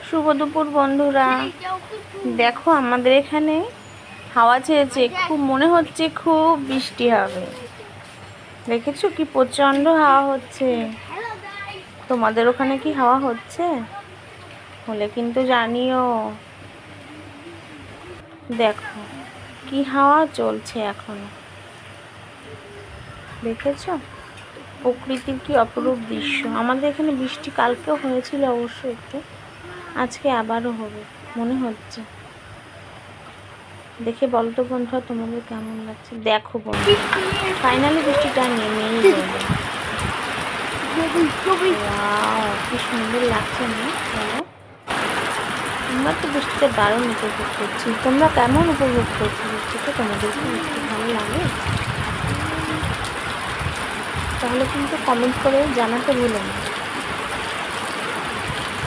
শুভ দুপুর বন্ধুরা, দেখো আমাদের এখানে হাওয়া ছেড়েছে, খুব মনে হচ্ছে খুব বৃষ্টি হবে। দেখেছো কি প্রচন্ড হাওয়া হচ্ছে। তোমাদের ওখানে কি হাওয়া হচ্ছে? হলে কিন্তু জানিও। দেখো কি হাওয়া চলছে এখনো, দেখেছো প্রকৃতির কি অপরূপ দৃশ্য। আমাদের এখানে বৃষ্টি কালকেও হয়েছিল অবশ্য একটু, আজকে আবারও হবে মনে হচ্ছে। দেখে বলো তো বন্ধুরা তোমাদের কেমন লাগছে। দেখো বন্ধু, ফাইনালি বৃষ্টিটা নেমেই গেল। কি সুন্দর লাগছে না বলো? আমরা তো বৃষ্টিতে দারুণ উপভোগ করছি। তোমরা কেমন উপভোগ করছো বৃষ্টিতে? তোমাদের কি বৃষ্টি ভালো লাগে? তাহলে কিন্তু কমেন্ট করে জানাতে ভুলো না।